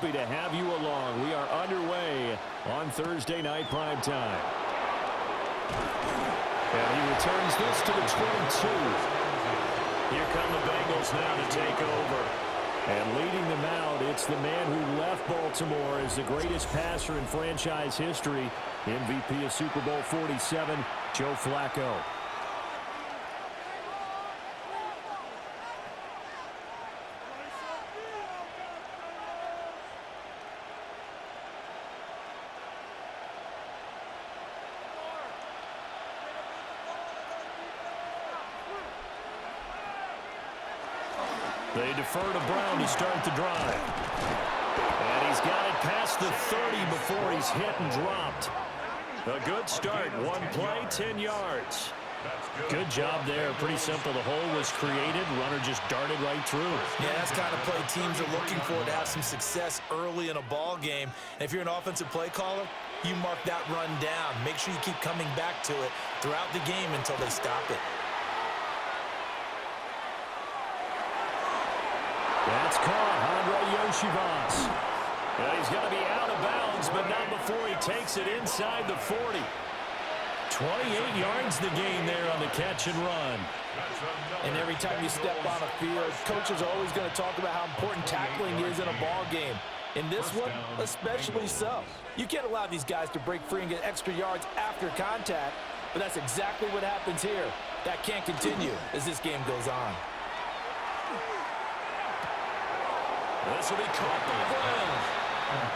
happy to have you along. We are underway on Thursday night primetime. And he returns this to the 22. Here come the Bengals now to take over. And leading them out, it's the man who left Baltimore as the greatest passer in franchise history, MVP of Super Bowl 47, Joe Flacco. They defer to Brown to start the drive. And he's got it past the 30 before he's hit and dropped. A good start. One play, 10 yards. Good job there. Pretty simple. The hole was created. Runner just darted right through. Yeah, that's the kind of play teams are looking for to have some success early in a ball game. And if you're an offensive play caller, you mark that run down. Make sure you keep coming back to it throughout the game until they stop it. That's caught. Andre Yoshivas. He's going to be out of bounds, but not before he takes it inside the 40. 28 yards the gain there on the catch and run. And every time you step on a field, coaches are always going to talk about how important tackling is in a ball game. In this one, especially so. You can't allow these guys to break free and get extra yards after contact, but that's exactly what happens here. That can't continue as this game goes on. This will be caught by Brown.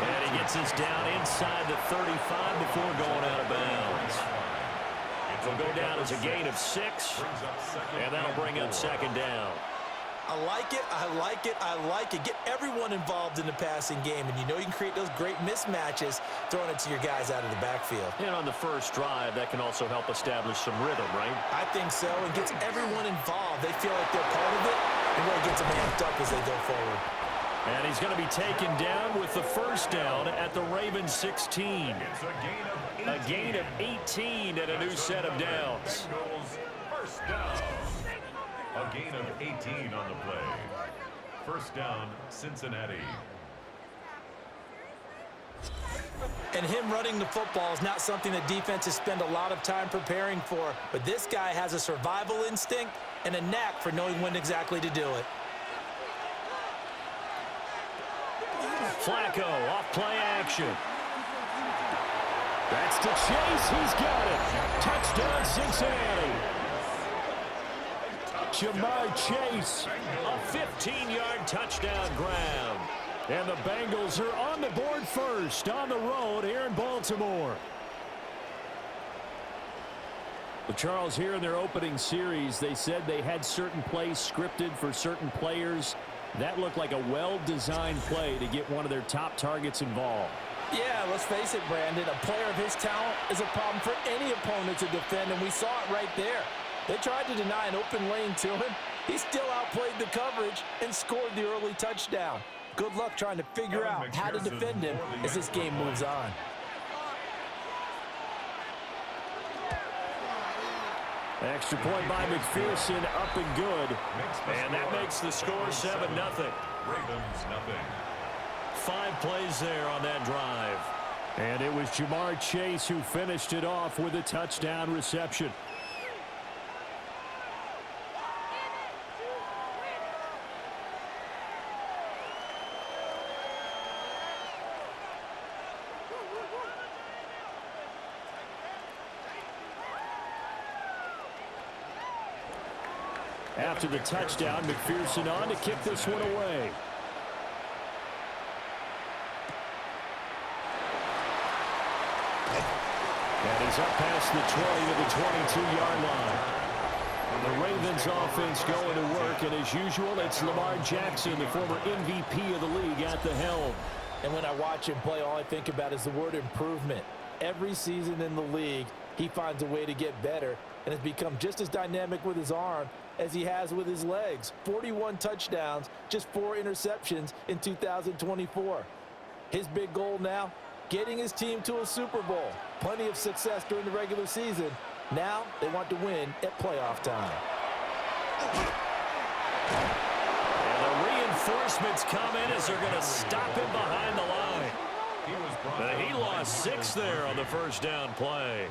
And he gets us down inside the 35 before going out of bounds. It'll go down as a gain of 6, and that'll bring up second down. I like it, I like it, I like it. Get everyone involved in the passing game, and you know you can create those great mismatches throwing it to your guys out of the backfield. And on the first drive, that can also help establish some rhythm, right? I think so, and gets everyone involved. They feel like they're part of it, and really gets them amped up as they go forward. And he's going to be taken down with the first down at the Ravens 16. A gain of 18 and a new set of downs. First down. A gain of 18 on the play. First down, Cincinnati. And him running the football is not something that defenses spend a lot of time preparing for. But this guy has a survival instinct and a knack for knowing when exactly to do it. Flacco off play action. That's to Chase. He's got it. Touchdown, Cincinnati. Jamar Chase, a 15-yard touchdown grab. And the Bengals are on the board first on the road here in Baltimore. Well, Charles, here in their opening series, they said they had certain plays scripted for certain players. That looked like a well-designed play to get one of their top targets involved. Yeah, let's face it, Brandon. A player of his talent is a problem for any opponent to defend, and we saw it right there. They tried to deny an open lane to him. He still outplayed the coverage and scored the early touchdown. Good luck trying to figure out how to defend him as this game moves on. Extra point by McPherson, up and good. And that makes the score 7-0. Ravens nothing. 5 plays there on that drive. And it was Jamar Chase who finished it off with a touchdown reception. After the touchdown, McPherson on to kick this one away. And he's up past the 20 to the 22-yard line. The Ravens offense going to work, and as usual, it's Lamar Jackson, the former MVP of the league, at the helm. And when I watch him play, all I think about is the word improvement. Every season in the league, he finds a way to get better and has become just as dynamic with his arm as he has with his legs. 41 touchdowns, just 4 interceptions in 2024. His big goal now, getting his team to a Super Bowl. Plenty of success during the regular season. Now they want to win at playoff time. And the reinforcements come in as they're going to stop him behind the 6 there on the first down play.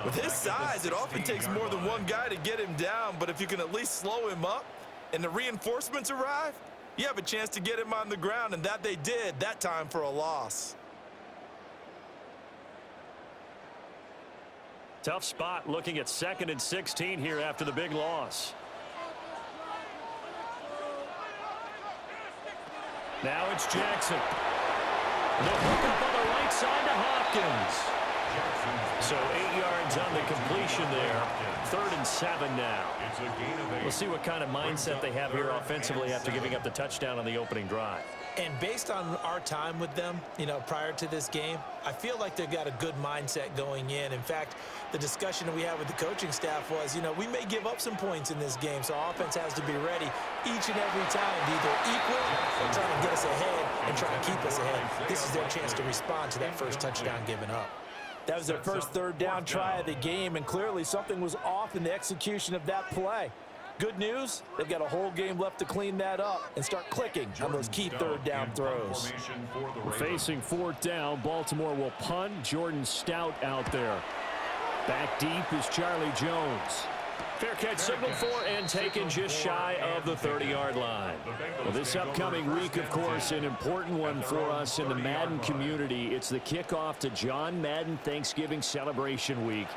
With his size, it often takes more than one guy to get him down, but if you can at least slow him up and the reinforcements arrive, you have a chance to get him on the ground, and that they did, that time for a loss. Tough spot looking at 2nd and 16 here after the big loss. Now it's Jackson. The hook up on the right side to Hopkins. So 8 yards on the completion there. 3rd and 7 now. We'll see what kind of mindset they have here offensively after giving up the touchdown on the opening drive. And based on our time with them, prior to this game, I feel like they've got a good mindset going in. In fact, the discussion that we had with the coaching staff was, we may give up some points in this game, so our offense has to be ready each and every time to either equal or try to get us ahead and try to keep us ahead. This is their chance to respond to that first touchdown given up. That was their first 3rd down try of the game, and clearly something was off in the execution of that play. Good news, they've got a whole game left to clean that up and start clicking on those key 3rd down throws. Facing 4th down, Baltimore will punt. Jordan Stout out there. Back deep is Charlie Jones. Fair catch signaled for and taken just shy of the 30-yard line. Well, this upcoming week, of course, an important one for us in the Madden community. It's the kickoff to John Madden Thanksgiving Celebration Week.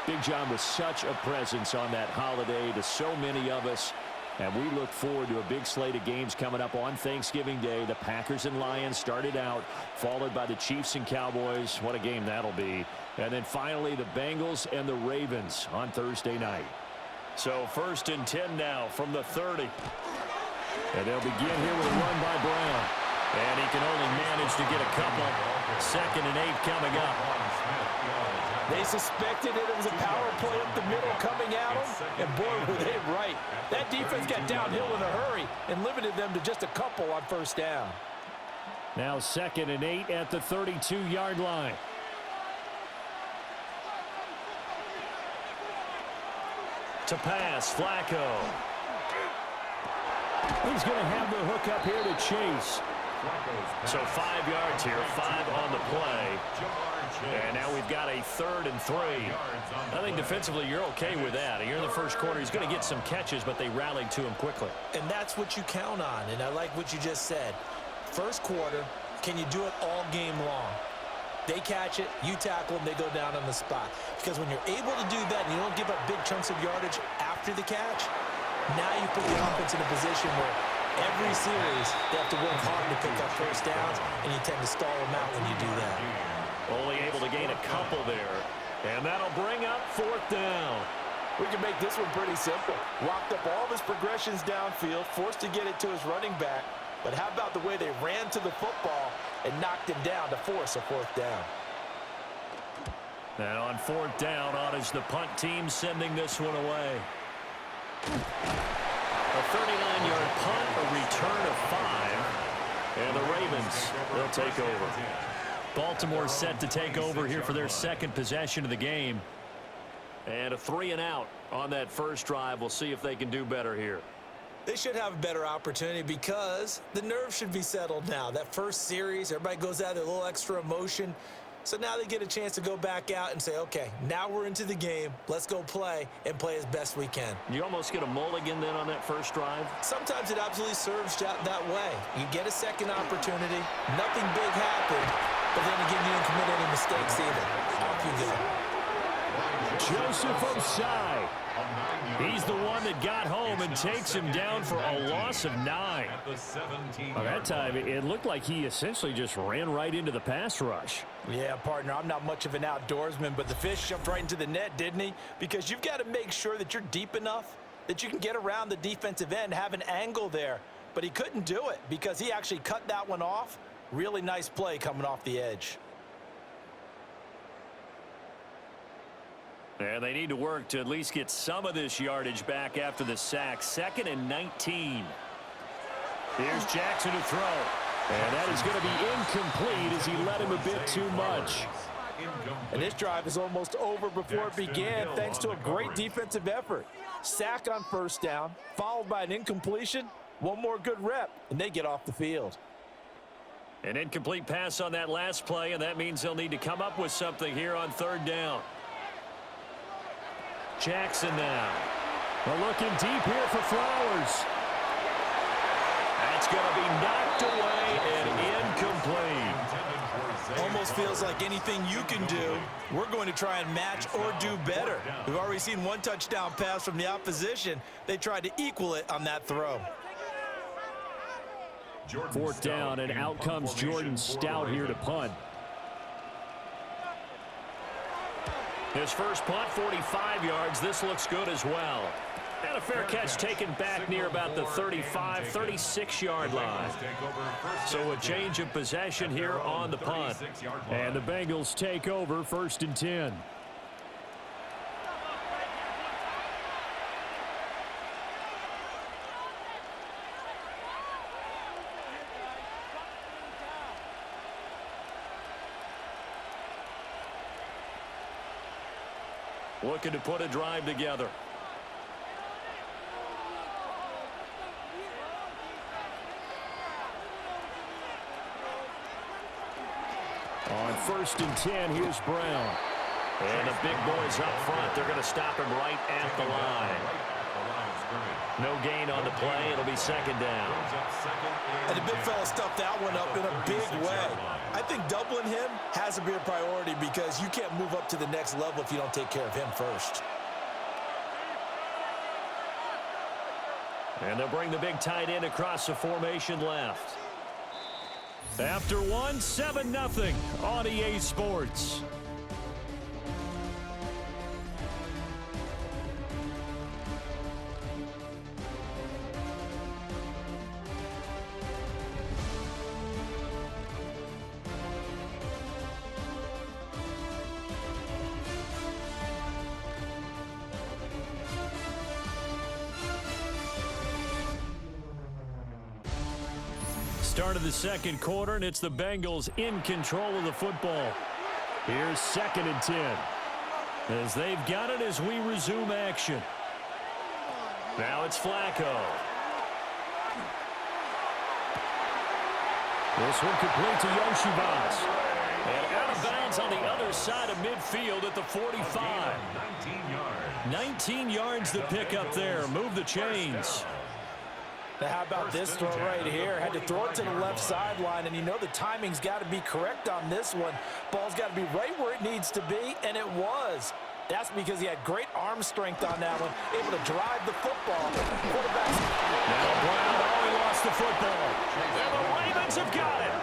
Big John was such a presence on that holiday to so many of us, and we look forward to a big slate of games coming up on Thanksgiving Day. The Packers and Lions started out, followed by the Chiefs and Cowboys. What a game that'll be. And then finally the Bengals and the Ravens on Thursday night. So 1st and 10 now from the 30. And they'll begin here with a run by Brown. And he can only manage to get a couple. 2nd and 8 coming up. They suspected it was a power play up the middle coming at them, and boy, were they right. That defense got downhill in a hurry and limited them to just a couple on 1st down. Now 2nd and 8 at the 32-yard line. To pass, Flacco. He's going to have the hook up here to Chase. So 5 yards here, 5 on the play. And now we've got a 3rd and 3. I think defensively you're okay with that. You're in the first quarter. He's going to get some catches, but they rallied to him quickly. And that's what you count on, and I like what you just said. First quarter, can you do it all game long? They catch it, you tackle them, they go down on the spot. Because when you're able to do that and you don't give up big chunks of yardage after the catch, now you put the offense in a position where every series they have to work hard to pick up 1st downs, and you tend to stall them out when you do that. Only able to gain a couple there. And that'll bring up 4th down. We can make this one pretty simple. Locked up all of his progressions downfield, forced to get it to his running back. But how about the way they ran to the football and knocked him down to force a 4th down? And on 4th down, on is the punt team sending this one away. A 39-yard punt, a return of 5. And the Ravens will take over. Baltimore set to take over here for their 2nd possession of the game. And a 3-and-out on that first drive. We'll see if they can do better here. They should have a better opportunity because the nerves should be settled now. That first series, everybody goes out with a little extra emotion. So now they get a chance to go back out and say, okay, now we're into the game. Let's go play and play as best we can. You almost get a mulligan then on that first drive? Sometimes it absolutely serves that way. You get a second opportunity. Nothing big happened. But then again, you didn't commit any mistakes either. Off you go. Joseph Osai. He's the one that got home and takes him down for a loss of 9. Well, that time, it looked like he essentially just ran right into the pass rush. Yeah, partner, I'm not much of an outdoorsman, but the fish jumped right into the net, didn't he? Because you've got to make sure that you're deep enough that you can get around the defensive end, have an angle there. But he couldn't do it because he actually cut that one off. Really nice play coming off the edge. And they need to work to at least get some of this yardage back after the sack. 2nd and 19. Here's Jackson to throw. And that is going to be incomplete as he led him a bit too much. And this drive is almost over before it began thanks to a great defensive effort. Sack on 1st down, followed by an incompletion. One more good rep, and they get off the field. An incomplete pass on that last play, and that means they'll need to come up with something here on third down. Jackson now. We're looking deep here for Flowers. That's going to be knocked away and incomplete. Almost feels like anything you can do, we're going to try and match or do better. We've already seen one touchdown pass from the opposition. They tried to equal it on that throw. Fourth down, and out comes Jordan Stout here to punt. His first punt, 45 yards. This looks good as well. And a fair catch taken back near about the 35, 36-yard line. So a change of possession here on the punt. And the Bengals take over 1st and 10. Looking to put a drive together. On 1st and 10, here's Brown. And the big boys up front. They're going to stop him right at the line. No gain on the play. It'll be 2nd down. And the big fella stuffed that one up in a big way. I think doubling him has to be a priority because you can't move up to the next level if you don't take care of him first. And they'll bring the big tight end across the formation left. After one, 7-0 on EA Sports. Start of the second quarter, and it's the Bengals in control of the football. Here's 2nd and 10. As they've got it as we resume action. Now it's Flacco. This one complete to Yoshivas. And out of bounds on the other side of midfield at the 45. 19 yards to pick up there. Move the chains. Now how about this throw right here? Had to throw it to the left sideline, and you know the timing's got to be correct on this one. Ball's got to be right where it needs to be, and it was. That's because he had great arm strength on that one, able to drive the football. Quarterback's... Now Brown, he lost the football. And the Ravens have got it.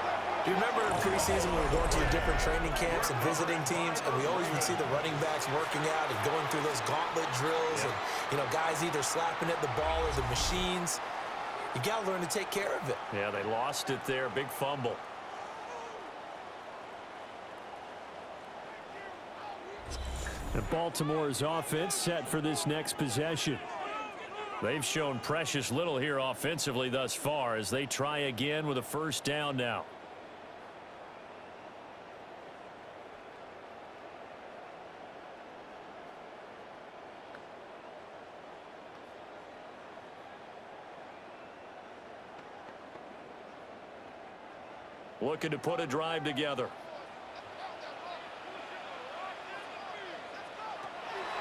Do you remember in preseason we were going to the different training camps and visiting teams, and we always would see the running backs working out and going through those gauntlet drills, and, you know, guys either slapping at the ball or the machines. You got to learn to take care of it. Yeah, they lost it there. Big fumble. And Baltimore's offense set for this next possession. They've shown precious little here offensively thus far as they try again with a 1st down now. Looking to put a drive together.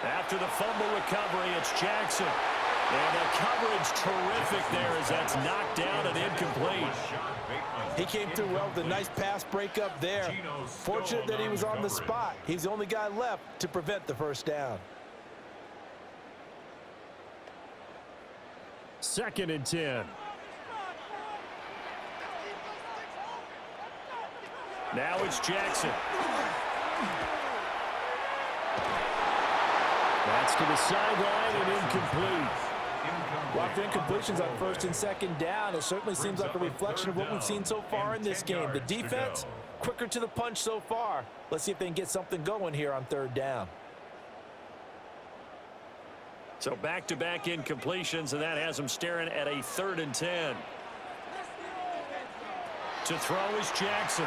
After the fumble recovery, it's Jackson. And the coverage terrific there as that's knocked down and incomplete. He came through well with a nice pass breakup there. Fortunate that he was on the spot. He's the only guy left to prevent the 1st down. 2nd and 10. Now it's Jackson. That's to the sideline and incomplete. Lots of incompletions on 1st and 2nd down. It certainly seems like a reflection of what we've seen so far in this game. The defense, quicker to the punch so far. Let's see if they can get something going here on 3rd down. So back-to-back incompletions, and that has them staring at a 3rd and 10. To throw is Jackson.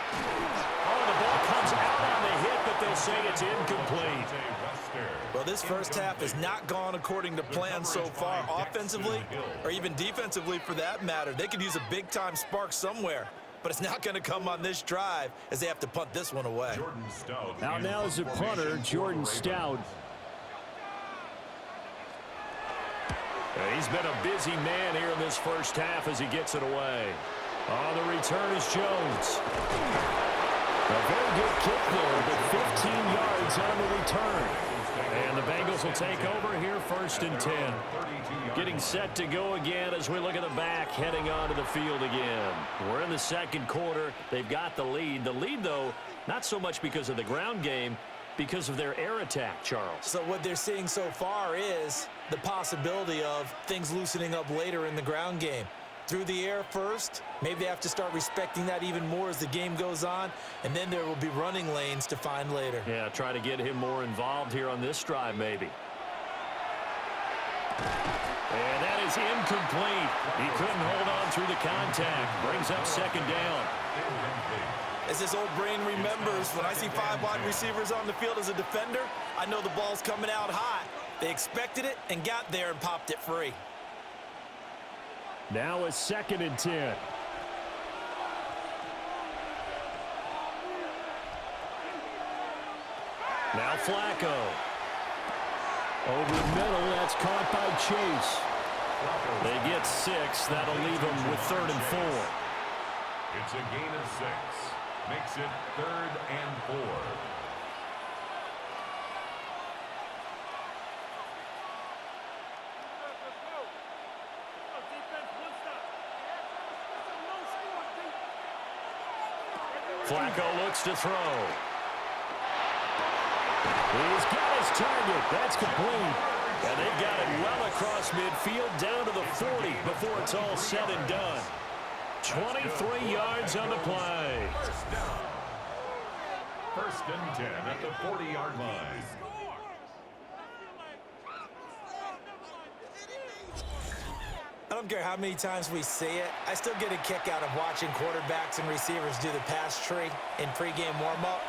Oh, the ball comes out on the hit, but they'll say it's incomplete. Well, this first half has not gone according to plan so far offensively or even defensively for that matter. They could use a big-time spark somewhere. but it's not going to come on this drive as they have to punt this one away. Out now is the punter, Jordan Stout. He's been a busy man here in this first half as he gets it away. On the return is Jones. A very good kick there, but 15 yards on the return. And the Bengals will take over here, 1st and 10. Getting set to go again as we look at the back, heading onto the field again. We're in the second quarter. They've got the lead. The lead, though, not so much because of the ground game, because of their air attack, Charles. So what they're seeing so far is the possibility of things loosening up later in the ground game. Through the air first, maybe they have to start respecting that even more as the game goes on, and then there will be running lanes to find later. Yeah, try to get him more involved here on this drive, maybe. And that is incomplete. He couldn't hold on through the contact. Brings up 2nd down. As this old brain remembers, when I see 5 wide receivers on the field as a defender, I know the ball's coming out hot. They expected it and got there and popped it free. Now it's 2nd and 10. Now Flacco. Over the middle, that's caught by Chase. They get 6. That'll leave them with 3rd and 4. It's a gain of 6. Makes it 3rd and 4. Flacco looks to throw. He's got his target. That's complete. And they've got it well across midfield down to the 40 before it's all said and done. 23 yards on the play. 1st and 10 at the 40-yard line. I don't care how many times we see it, I still get a kick out of watching quarterbacks and receivers do the pass tree in pregame warm-up.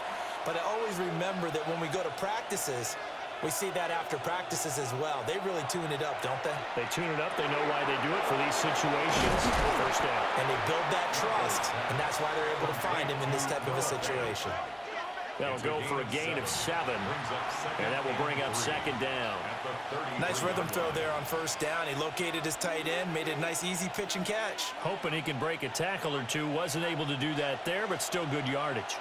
But I always remember that when we go to practices, we see that after practices as well. They really tune it up, don't they? They tune it up. They know why they do it for these situations. 1st down. And they build that trust, and that's why they're able to find him in this type of a situation. That'll go for a gain of 7, and that will bring up 2nd down. Nice rhythm throw there on 1st down. He located his tight end, made it a nice, easy pitch and catch. Hoping he can break a tackle or two. Wasn't able to do that there, but still good yardage.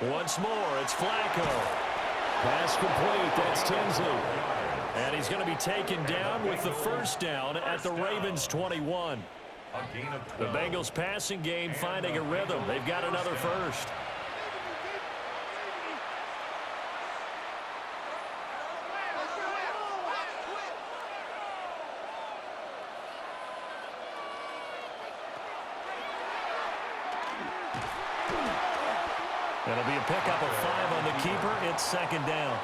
Once more, it's Flacco. Pass complete. That's Tinsley. And he's going to be taken down with the 1st down at the Ravens' 21. The Bengals passing game finding a rhythm. They've got another 1st. That'll be a pickup of 5 on the keeper. It's 2nd down.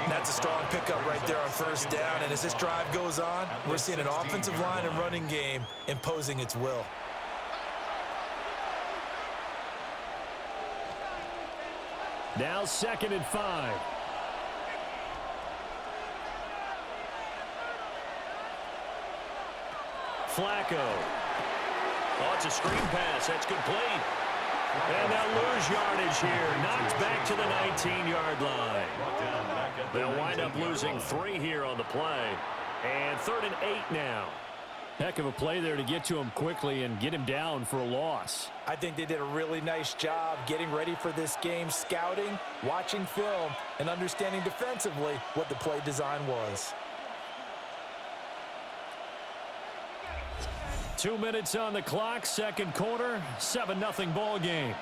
That's a strong pickup right there on 1st down. And as this drive goes on, we're seeing an offensive line and running game imposing its will. Now 2nd and 5. Flacco. Oh, it's a screen pass. That's complete. And they'll lose yardage here. Knocked back to the 19-yard line. They'll wind up losing 3 here on the play. And 3rd and 8 now. Heck of a play there to get to him quickly and get him down for a loss. I think they did a really nice job getting ready for this game, scouting, watching film, and understanding defensively what the play design was. 2 minutes on the clock, 2nd quarter, 7-0 ball game.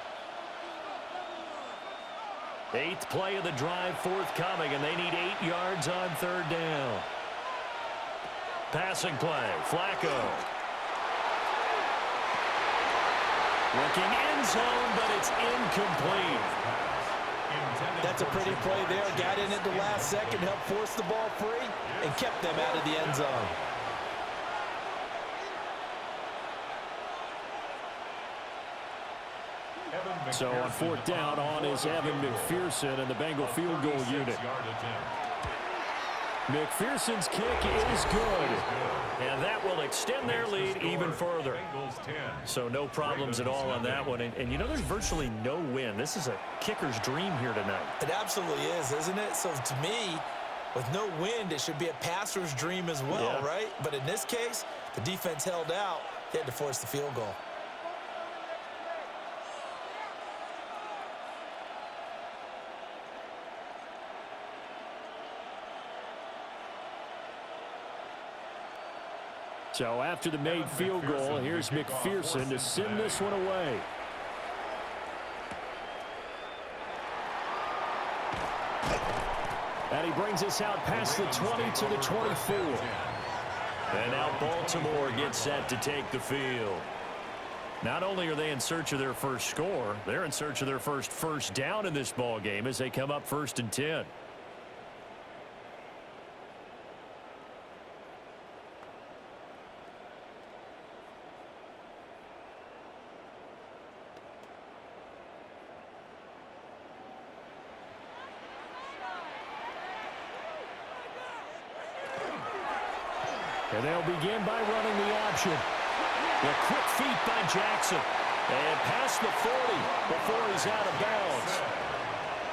8th play of the drive forthcoming, and they need 8 yards on 3rd down. Passing play, Flacco. Looking end zone, but it's incomplete. That's a pretty play there. Got in at the last second, helped force the ball free, and kept them out of the end zone. So on 4th down, on is Evan McPherson and the Bengal field goal unit. McPherson's kick is good. And that will extend their lead even further. So no problems at all on that one. And you know, there's virtually no win. This is a kicker's dream here tonight. It absolutely is, isn't it? So to me, with no wind, it should be a passer's dream as well, right? But in this case, the defense held out. They had to force the field goal. So after the made field goal, here's McPherson to send this one away. And he brings us out past the 20 to the 24. And now Baltimore gets set to take the field. Not only are they in search of their first score, they're in search of their first down in this ball game as they come up 1st and 10. And they'll begin by running the option. The quick feet by Jackson. And past the 40 before he's out of bounds.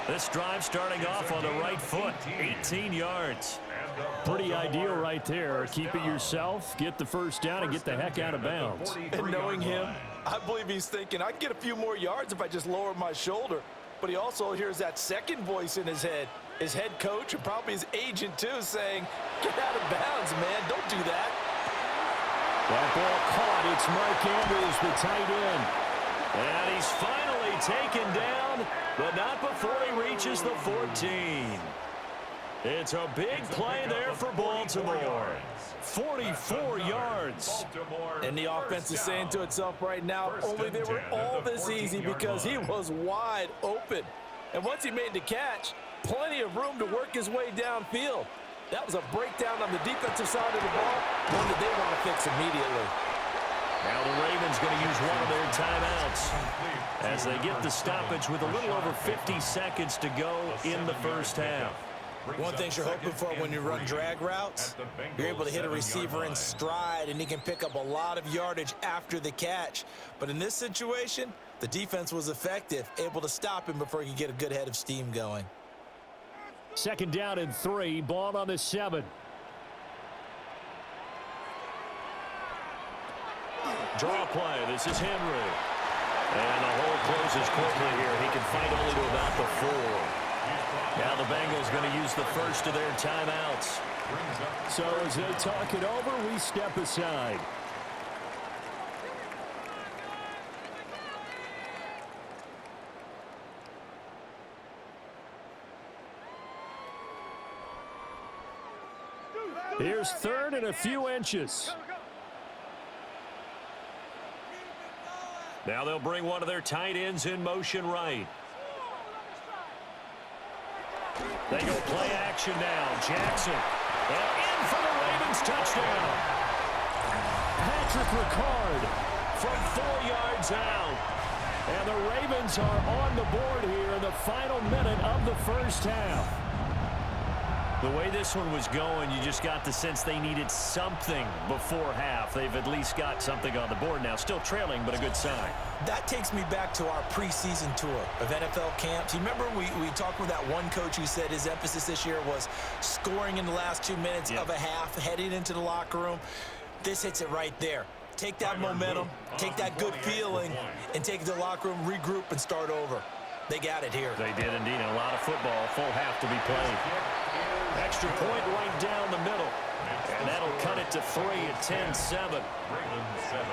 This drive starting off on the right foot. 18 yards. Pretty ideal right there. Keep it yourself, get the first down, and get the heck out of bounds. And knowing him, I believe he's thinking, I can get a few more yards if I just lower my shoulder. But he also hears that second voice in his head. His head coach and probably his agent, too, saying, get out of bounds, man. Don't do that. That ball caught. It's Mark Andrews, the tight end. And he's finally taken down, but not before he reaches the 14. It's a big play there for Baltimore. 44 yards. And the offense is saying to itself right now, only they were all this easy because he was wide open. And once he made the catch, plenty of room to work his way downfield. That was a breakdown on the defensive side of the ball, one that they want to fix immediately. Now the Ravens going to use one of their timeouts as they get the stoppage with a little over 50 seconds to go in the first half. One thing you're hoping for when you run drag routes, you're able to hit a receiver in stride, and he can pick up a lot of yardage after the catch. But in this situation, the defense was effective, able to stop him before he could get a good head of steam going. 2nd down and 3, ball on the 7. Draw play, this is Henry. And the hole closes quickly here. He can fight only to about the 4. Now the Bengals going to use the first of their timeouts. So as they talk it over, we step aside. Here's 3rd and a few inches. Now they'll bring one of their tight ends in motion right. They go play action now. Jackson. And in for the Ravens touchdown. Patrick Ricard from 4 yards out. And the Ravens are on the board here in the final minute of the first half. The way this one was going, you just got the sense they needed something before half. They've at least got something on the board now. Still trailing, but a good sign. That takes me back to our preseason tour of NFL camps. You remember we talked with that one coach who said his emphasis this year was scoring in the last 2 minutes of a half, heading into the locker room. This hits it right there. Take that momentum, take that good feeling, and take it to the locker room, regroup, and start over. They got it here. They did indeed. A lot of football, full half to be played. Extra point right down the middle. And that'll cut it to 3 at 10-7. Ravens 7.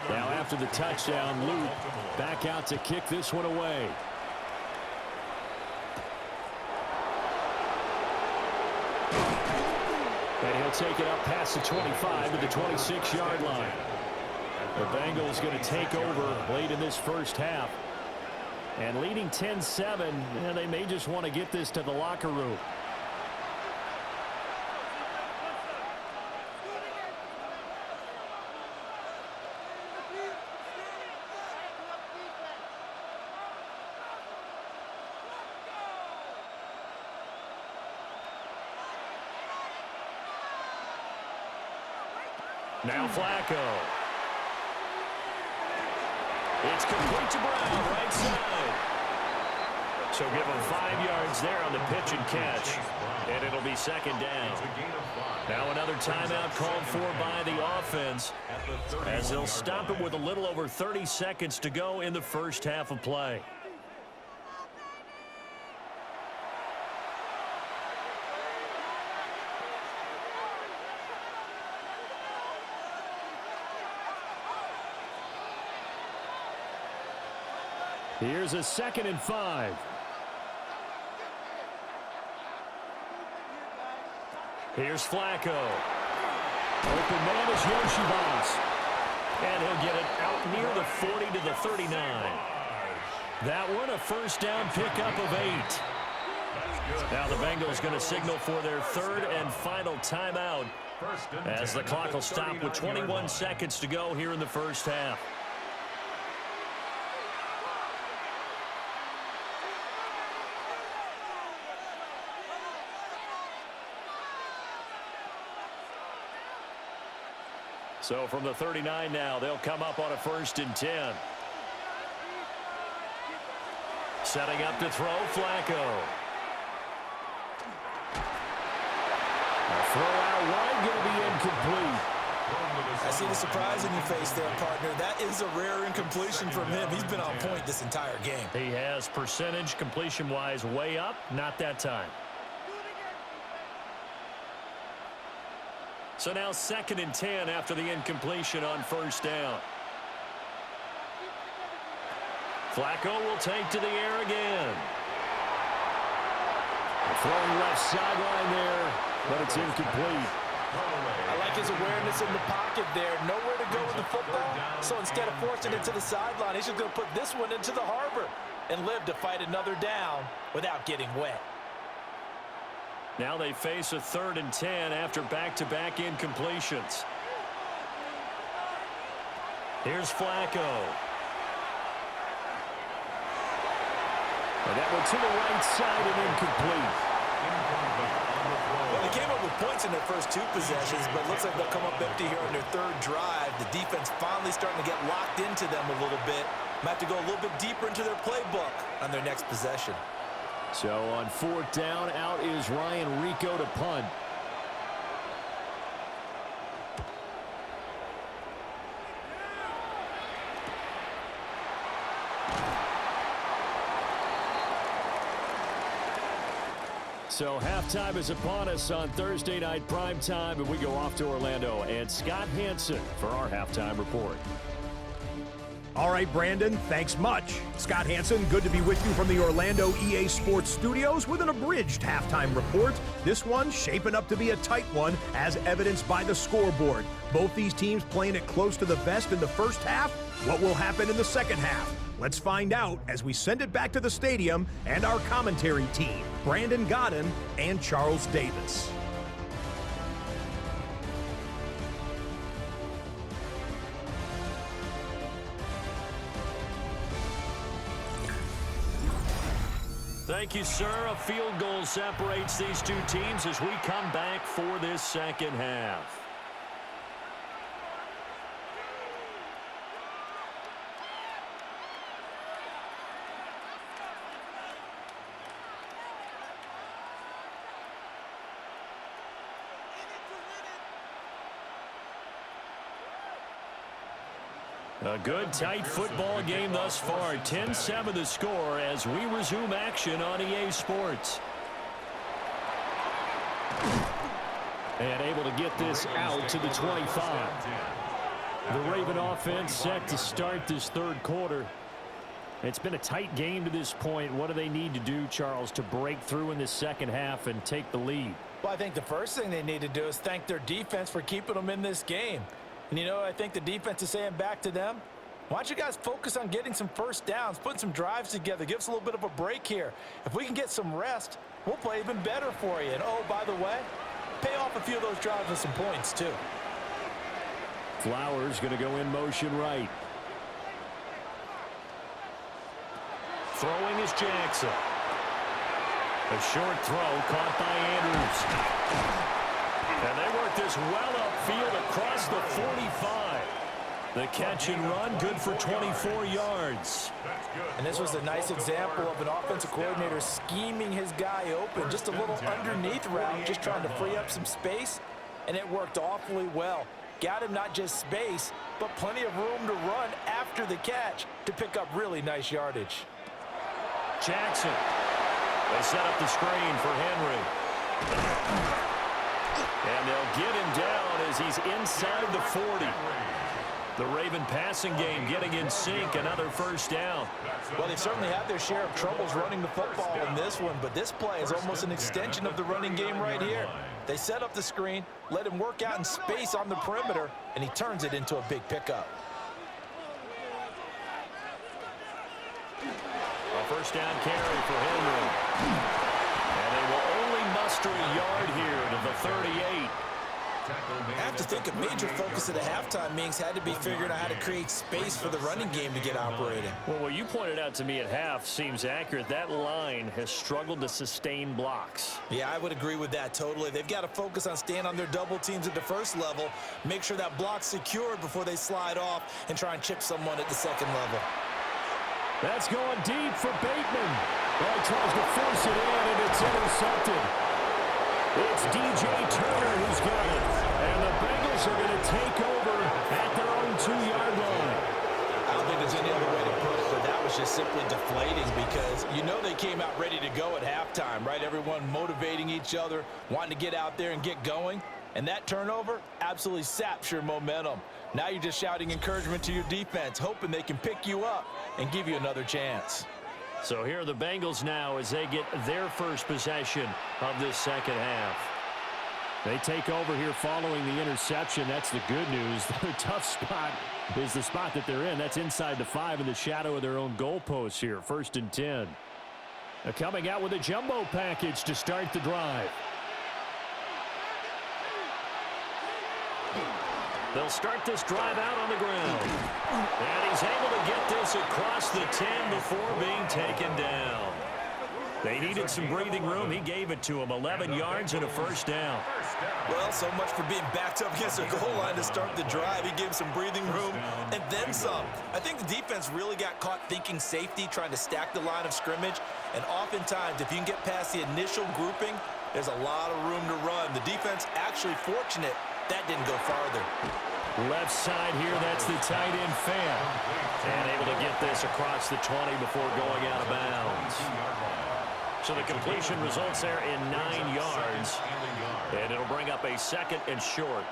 Now after the touchdown, Luke back out to kick this one away. And he'll take it up past the 25 to the 26-yard line. The Bengals going to take over late in this first half. And leading 10-7, they may just want to get this to the locker room. Now Flacco. It's complete to Brown, right side. So give him 5 yards there on the pitch and catch. And it'll be second down. Now another timeout called for by the offense, as they'll stop it with a little over 30 seconds to go in the first half of play. Here's a 2nd and 5. Here's Flacco. Open man is Yoshivas. And he'll get it out near the 40 to the 39. That one a first down pickup of 8. Now the Bengals going to signal for their 3rd and final timeout, as the clock will stop with 21 seconds to go here in the first half. So from the 39 now, they'll come up on a 1st and 10. Setting up to throw, Flacco. A throw out wide, going to be incomplete. I see the surprise in your face there, partner. That is a rare incompletion from him. He's been on point this entire game. He has percentage completion-wise way up, not that time. So now 2nd and 10 after the incompletion on 1st down. Flacco will take to the air again. Throwing left sideline there, but it's incomplete. I like his awareness in the pocket there. Nowhere to go with the football, so instead of forcing it to the sideline, he's just going to put this one into the harbor and live to fight another down without getting wet. Now they face a 3rd and 10 after back-to-back incompletions. Here's Flacco. And that one to the right side and incomplete. Well, they came up with points in their first 2 possessions, but it looks like they'll come up empty here on their 3rd drive. The defense finally starting to get locked into them a little bit. Might have to go a little bit deeper into their playbook on their next possession. So on 4th down, out is Ryan Rico to punt. So halftime is upon us on Thursday night primetime, and we go off to Orlando. And Scott Hansen for our halftime report. All right, Brandon, thanks much. Scott Hansen, good to be with you from the Orlando EA Sports Studios with an abridged halftime report. This one shaping up to be a tight one, as evidenced by the scoreboard. Both these teams playing it close to the vest in the first half. What will happen in the second half? Let's find out as we send it back to the stadium and our commentary team, Brandon Godden and Charles Davis. Thank you, sir. A field goal separates these 2 teams as we come back for this second half. A good, tight football game thus far. 10-7 the score as we resume action on EA Sports. And able to get this out to the 25. The Raven offense set to start this 3rd quarter. It's been a tight game to this point. What do they need to do, Charles, to break through in this second half and take the lead? Well, I think the first thing they need to do is thank their defense for keeping them in this game. And you know what I think the defense is saying back to them? Why don't you guys focus on getting some first downs, putting some drives together, give us a little bit of a break here. If we can get some rest, we'll play even better for you. And oh, by the way, pay off a few of those drives with some points too. Flowers going to go in motion right. Throwing is Jackson. A short throw caught by Andrews. And they work this well upfield across the 45. The catch and run, good for 24 yards. And this was a nice example of an offensive coordinator scheming his guy open. Just a little underneath route, just trying to free up some space. And it worked awfully well. Got him not just space, but plenty of room to run after the catch to pick up really nice yardage. Jackson. They set up the screen for Henry. And they'll get him down as he's inside the 40. The Raven passing game getting in sync, another first down. Well, they certainly had their share of troubles running the football in this one, but this play is almost an extension of the running game right here. They set up the screen, let him work out in space on the perimeter, and he turns it into a big pickup. A first down carry for Henry. And they will only muster a yard here to the 38. I have to think a major focus at the halftime meetings had to be figuring out how to create space for the running game to get operating. Well, what you pointed out to me at half seems accurate. That line has struggled to sustain blocks. Yeah, I would agree with that totally. They've got to focus on staying on their double teams at the first level, make sure that block's secured before they slide off and try and chip someone at the second level. That's going deep for Bateman. Well, he tries to force it in, and it's intercepted. It's DJ Turner who's got it. And the Bengals are going to take over at their own 2-yard line. I don't think there's any other way to put it, but that was just simply deflating because you know they came out ready to go at halftime, right? Everyone motivating each other, wanting to get out there and get going. And that turnover absolutely saps your momentum. Now you're just shouting encouragement to your defense, hoping they can pick you up and give you another chance. So here are the Bengals now as they get their first possession of this second half. They take over here following the interception. That's the good news. The tough spot is the spot that they're in. That's inside the 5 in the shadow of their own goalposts here. 1st and 10. They're coming out with a jumbo package to start the drive. They'll start this drive out on the ground. And he's able to get this across the 10 before being taken down. They needed some breathing room. He gave it to them. 11 yards and a first down. Well, so much for being backed up against the goal line to start the drive. He gave some breathing room and then some. I think the defense really got caught thinking safety, trying to stack the line of scrimmage. And oftentimes, if you can get past the initial grouping, there's a lot of room to run. The defense actually fortunate that didn't go farther. Left side here, that's the tight end fan. And able to get this across the 20 before going out of bounds. So the completion results there in 9 yards. And it'll bring up a 2nd and short.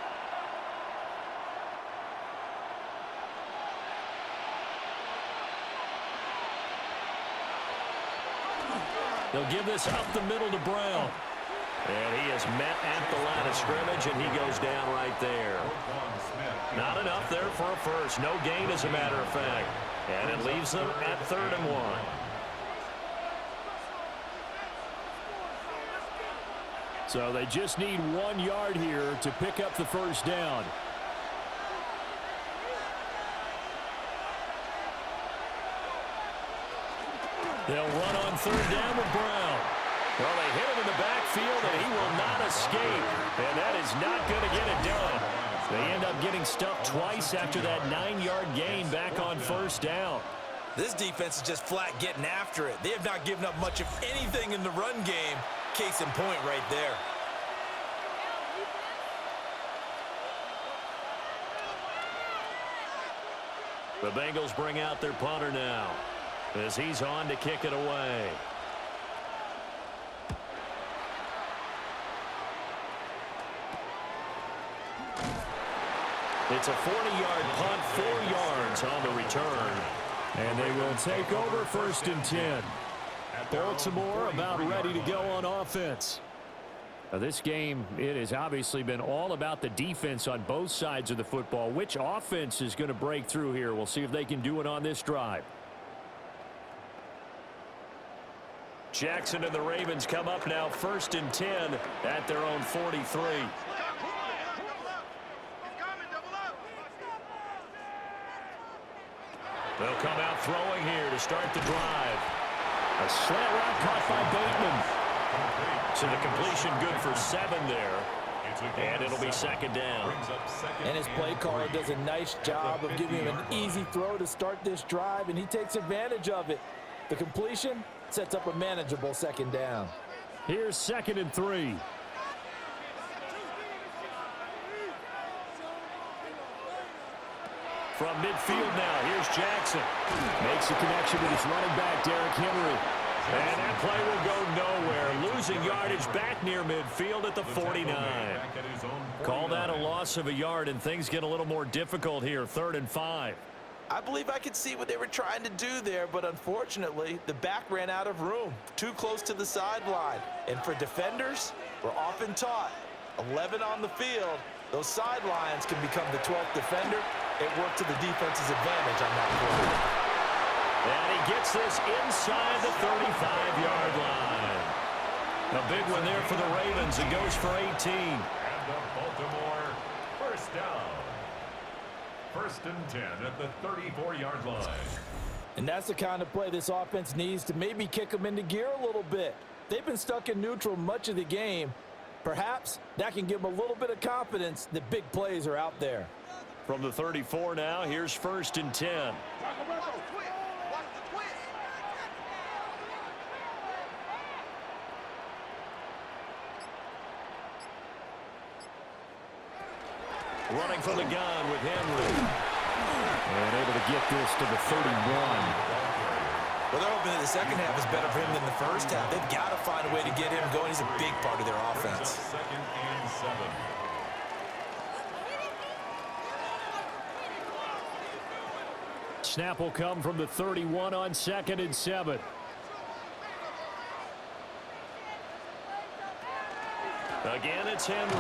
They'll give this up the middle to Brown. And he is met at the line of scrimmage, and he goes down right there. Not enough there for a first. No gain, as a matter of fact. And it leaves them at 3rd and 1. So they just need 1 yard here to pick up the first down. They'll run on 3rd down with Brown. Well, they hit him in the backfield, and he will not escape. And that is not going to get it done. They end up getting stuffed twice after that 9-yard gain back on 1st down. This defense is just flat getting after it. They have not given up much of anything in the run game. Case in point right there. The Bengals bring out their punter now as he's on to kick it away. It's a 40-yard punt, 4 yards on the return. And they will take over 1st and 10. Baltimore about ready to go on offense. Now, this game, it has obviously been all about the defense on both sides of the football. Which offense is going to break through here? We'll see if they can do it on this drive. Jackson and the Ravens come up now 1st and 10 at their own 43. They'll come out throwing here to start the drive. A slant route caught by Bateman. So the completion good for 7 there. And it'll be 2nd down. And his play caller does a nice job of giving him an easy throw to start this drive, and he takes advantage of it. The completion sets up a manageable 2nd down. Here's 2nd and 3. From midfield now, here's Jackson. Makes a connection with his running back, Derrick Henry. And that play will go nowhere. Losing yardage back near midfield at the 49. Call that a loss of a yard, and things get a little more difficult here. 3rd and 5. I believe I could see what they were trying to do there, but unfortunately, the back ran out of room, too close to the sideline. And for defenders, we're often taught, 11 on the field, those sidelines can become the 12th defender. It worked to the defense's advantage on that play. And he gets this inside the 35-yard line. A big one there for the Ravens. It goes for 18. And the Baltimore 1st down. 1st and 10 at the 34-yard line. And that's the kind of play this offense needs to maybe kick them into gear a little bit. They've been stuck in neutral much of the game. Perhaps that can give them a little bit of confidence that big plays are out there. From the 34 now, here's 1st and 10. Running from the gun with Henry. And able to get this to the 31. Well, they're hoping that the second half is better for him than the first half. They've got to find a way to get him going. He's a big part of their offense. 2nd and 7. Snap will come from the 31 on 2nd and 7. Again, it's Henry.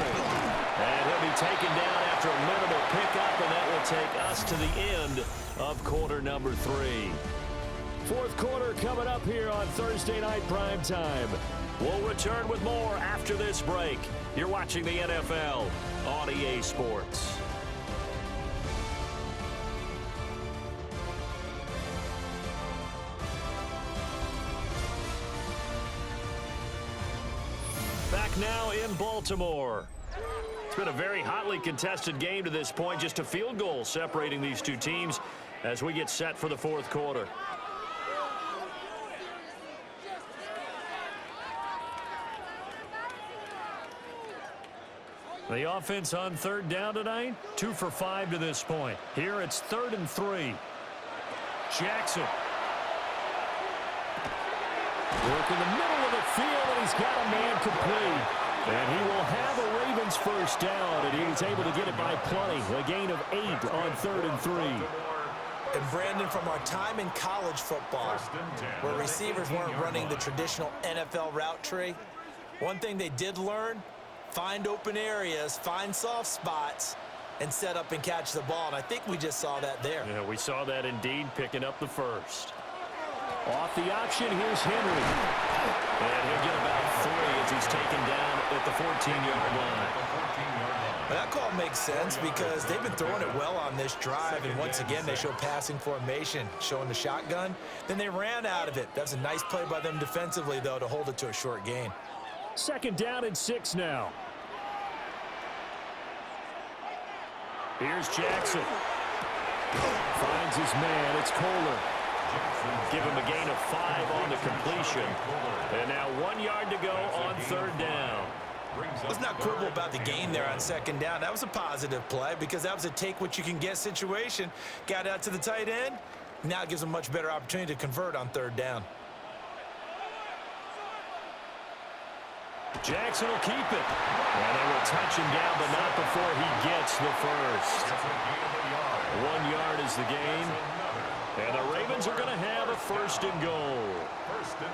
And he'll be taken down after a minimal pickup, and that will take us to the end of quarter number 3. 4th quarter coming up here on Thursday Night Primetime. We'll return with more after this break. You're watching the NFL on EA Sports. Back now in Baltimore. It's been a very hotly contested game to this point. Just a field goal separating these two teams as we get set for the 4th quarter. The offense on 3rd down tonight, 2 for 5 to this point. Here it's 3rd and 3. Jackson. Work in the middle of the field, and he's got a man complete. And he will have a Ravens 1st down, and he's able to get it by plenty. A gain of 8 on 3rd and 3. And Brandon, from our time in college football, where receivers weren't running the traditional NFL route tree, one thing they did learn, find open areas, find soft spots, and set up and catch the ball. And I think we just saw that there. Yeah, we saw that indeed, picking up the 1st. Off the option, here's Henry. And he'll get about 3 as he's taken down at the 14-yard line. That call makes sense because they've been throwing it well on this drive, and once again they show passing formation, showing the shotgun. Then they ran out of it. That's a nice play by them defensively, though, to hold it to a short gain. 2nd down and 6 now. Here's Jackson. Finds his man. It's Kohler. Give him a gain of 5 on the completion. And now 1 yard to go on 3rd down. Let's not quibble about the gain there on 2nd down. That was a positive play because that was a take-what-you-can-get situation. Got out to the tight end. Now it gives them a much better opportunity to convert on 3rd down. Jackson will keep it. And they will touch him down, but not before he gets the first. 1 yard is the gain. And the Ravens are going to have a first and goal.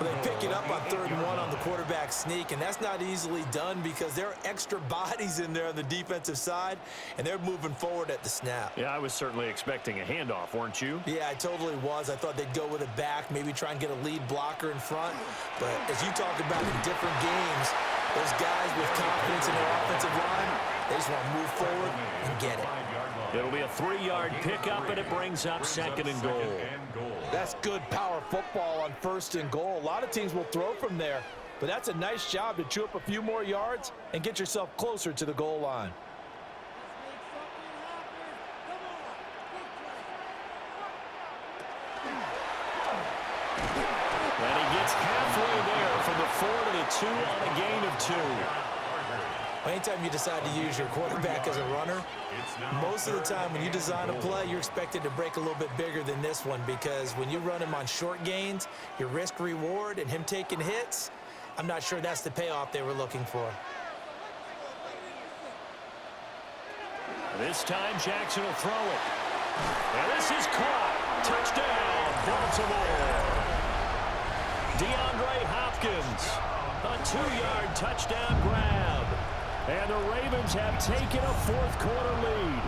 They pick it up on 3rd and 1 on the quarterback sneak, and that's not easily done because there are extra bodies in there on the defensive side, and they're moving forward at the snap. Yeah, I was certainly expecting a handoff, weren't you? Yeah, I totally was. I thought they'd go with it back, maybe try and get a lead blocker in front. But as you talk about in different games, those guys with confidence in their offensive line, they just want to move forward and get it. It'll be a 3-yard pickup, and it brings up 2nd and goal. That's good power football on 1st and goal. A lot of teams will throw from there, but that's a nice job to chew up a few more yards and get yourself closer to the goal line. And he gets halfway there from the 4 to the 2 on a gain of 2. Anytime you decide to use your quarterback as a runner, most of the time when you design a play, you're expected to break a little bit bigger than this one because when you run him on short gains, your risk-reward and him taking hits, I'm not sure that's the payoff they were looking for. This time Jackson will throw it. And this is caught. Touchdown, Baltimore. DeAndre Hopkins, a 2-yard touchdown grab. And the Ravens have taken a 4th quarter lead.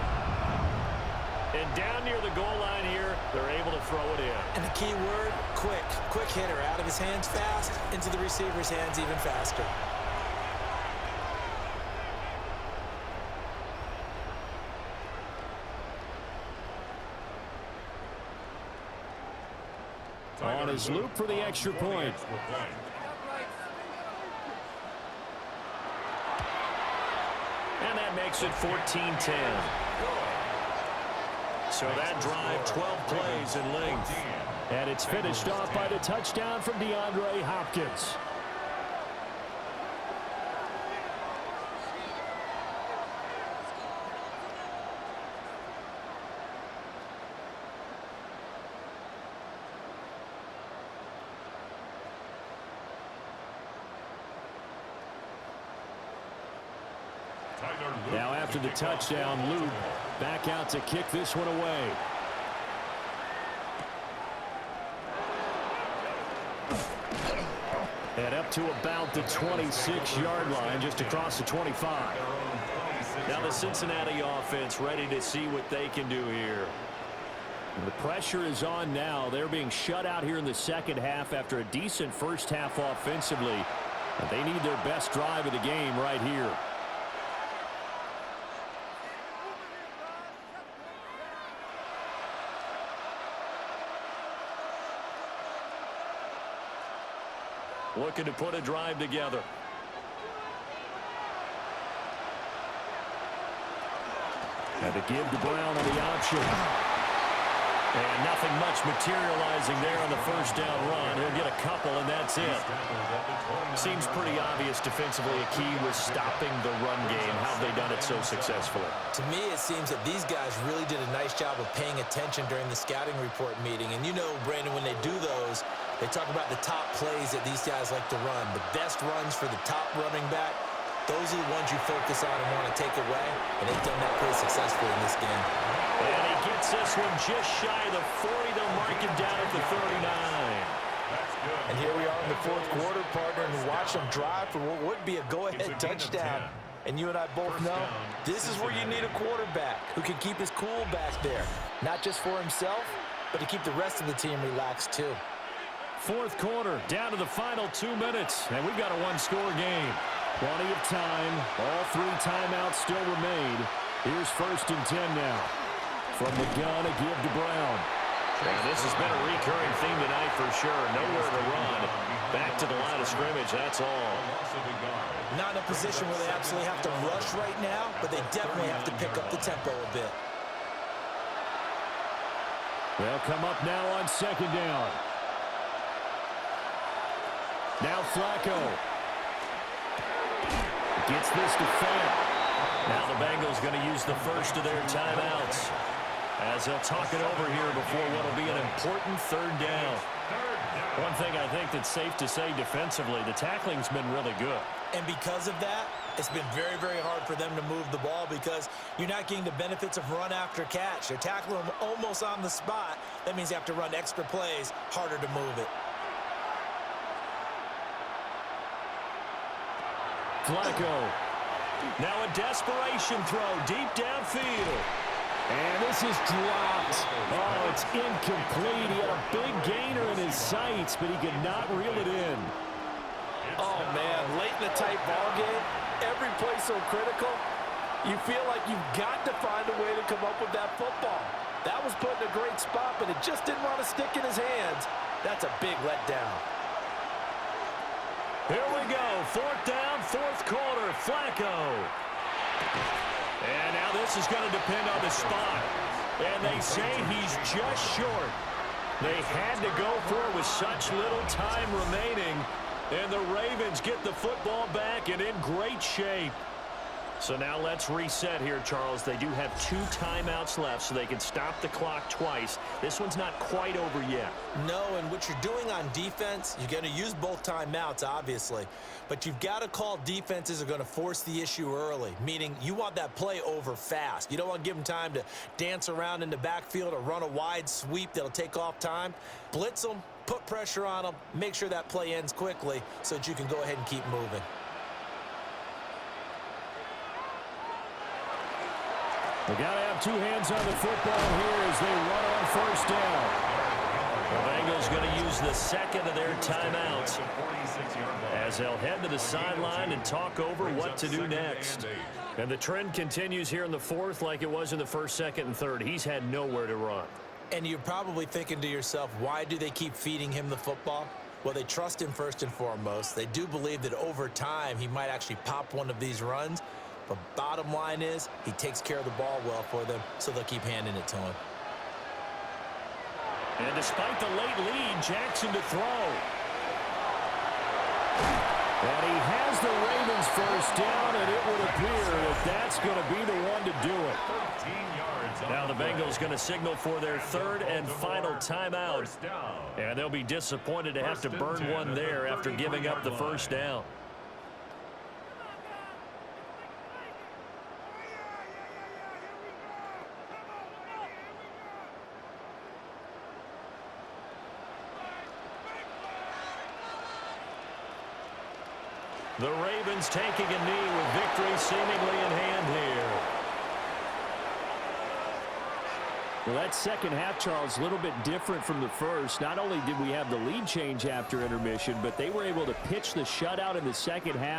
And down near the goal line here, they're able to throw it in. And the key word, quick. Quick hitter, out of his hands fast, into the receiver's hands even faster. On his loop for the extra point. And that makes it 14-10. So that drive, 12 plays in length. And it's finished off by the touchdown from DeAndre Hopkins. Now after the touchdown, Luke back out to kick this one away. And up to about the 26-yard line, just across the 25. Now the Cincinnati offense ready to see what they can do here. And the pressure is on now. They're being shut out here in the second half after a decent first half offensively. And they need their best drive of the game right here. Looking to put a drive together. Had to give to Brown on the option. And nothing much materializing there on the first down run. He'll get a couple, and that's it. Seems pretty obvious defensively a key was stopping the run game. How have they done it so successfully? To me, it seems that these guys really did a nice job of paying attention during the scouting report meeting. And you know, Brandon, when they do those, they talk about the top plays that these guys like to run. The best runs for the top running back, those are the ones you focus on and want to take away. And they've done that pretty successfully in this game. And he gets this one just shy of the 40. They'll mark him down at the 39. And here we are in the 4th quarter, partner, and watch them drive for what would be a go-ahead touchdown. And you and I both know this is where you need a quarterback who can keep his cool back there. Not just for himself, but to keep the rest of the team relaxed too. 4th quarter, down to the final 2 minutes, and we've got a one-score game. Plenty of time. All 3 timeouts still remain. Here's 1st and 10 now. From the gun, a give to Brown. And this has been a recurring theme tonight for sure. Nowhere to run. Back to the line of scrimmage, that's all. Not in a position where they absolutely have to rush right now, but they definitely have to pick up the tempo a bit. They'll come up now on 2nd down. Now Flacco. Gets this to Fant. Now the Bengals going to use the first of their timeouts. as they'll talk it over here before what will be an important third down. One thing I think that's safe to say defensively, the tackling's been really good. And because of that, it's been very, very hard for them to move the ball because you're not getting the benefits of run after catch. You're tackling them almost on the spot. That means you have to run extra plays, harder to move it. Flacco. Now a desperation throw deep downfield. And this is dropped. Oh, it's incomplete. He had a big gainer in his sights, but he could not reel it in. Oh, man, late in a tight ball game, every play so critical, you feel like you've got to find a way to come up with that football. That was put in a great spot, but it just didn't want to stick in his hands. That's a big letdown. Here we go. Fourth down, fourth quarter. Flacco. And now this is going to depend on the spot. And they say he's just short. They had to go for it with such little time remaining. And the Ravens get the football back and in great shape. So now let's reset here, Charles. They do have 2 timeouts left, so they can stop the clock twice. This one's not quite over yet. No, and what you're doing on defense, you're going to use both timeouts, obviously. But you've got to call defenses are going to force the issue early, meaning you want that play over fast. You don't want to give them time to dance around in the backfield or run a wide sweep that'll take off time. Blitz them, put pressure on them, make sure that play ends quickly so that you can go ahead and keep moving. They got to have 2 hands on the football here as they run on first down. The Bengals going to use the second of their timeouts as they'll head to the sideline and talk over what to do next. And the trend continues here in the fourth like it was in the first, second, and third. He's had nowhere to run. And you're probably thinking to yourself, why do they keep feeding him the football? Well, they trust him first and foremost. They do believe that over time he might actually pop one of these runs. But bottom line is, he takes care of the ball well for them, so they'll keep handing it to him. And despite the late lead, Jackson to throw. And he has the Ravens first down, and it would appear that that's going to be the one to do it. Now the Bengals going to signal for their third and final timeout. And they'll be disappointed to have to burn one there after giving up the first down. The Ravens taking a knee with victory seemingly in hand here. Well, that second half, Charles, a little bit different from the first. Not only did we have the lead change after intermission, but they were able to pitch the shutout in the second half.